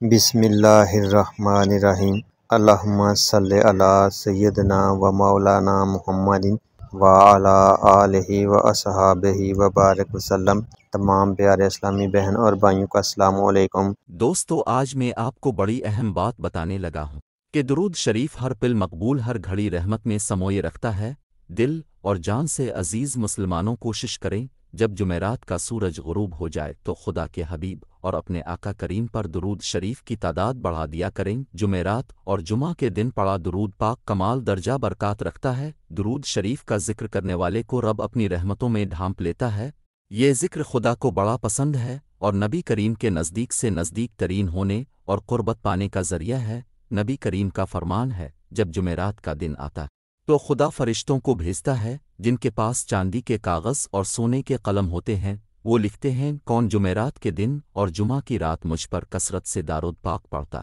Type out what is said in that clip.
بسم اللہ الرحمن الرحیم۔ اللہم صلی علی سیدنا و مولانا محمد وعلی آلہ و اصحابہ و بارک وسلم۔ تمام پیارے اسلامی بہن اور بھائیوں کا السلام علیکم۔ دوستو، آج میں آپ کو بڑی اہم بات بتانے لگا ہوں کہ درود شریف ہر پل مقبول، ہر گھڑی رحمت میں سموئے رکھتا ہے۔ دل اور جان سے عزیز مسلمانوں کوشش کریں جب جمعرات کا سورج غروب ہو جائے تو خدا کے حبیب اور اپنے آقا کریم پر درود شریف کی تعداد بڑھا دیا کریں۔ جمعرات اور جمعہ کے دن پڑا درود پاک کمال درجہ برکات رکھتا ہے۔ درود شریف کا ذکر کرنے والے کو رب اپنی رحمتوں میں ڈھانپ لیتا ہے۔ یہ ذکر خدا کو بڑا پسند ہے اور نبی کریم کے نزدیک سے نزدیک ترین ہونے اور قربت پانے کا ذریعہ ہے۔ نبی کریم کا فرمان ہے، جب جمعرات کا دن آتا تو خدا فرشتوں کو بھیجتا ہے جن کے پاس چاندی کے کاغذ اور سونے کے قلم ہوتے ہیں۔ وہ لکھتے ہیں کون جمعرات کے دن اور جمعہ کی رات مجھ پر کثرت سے درود پاک پڑھتا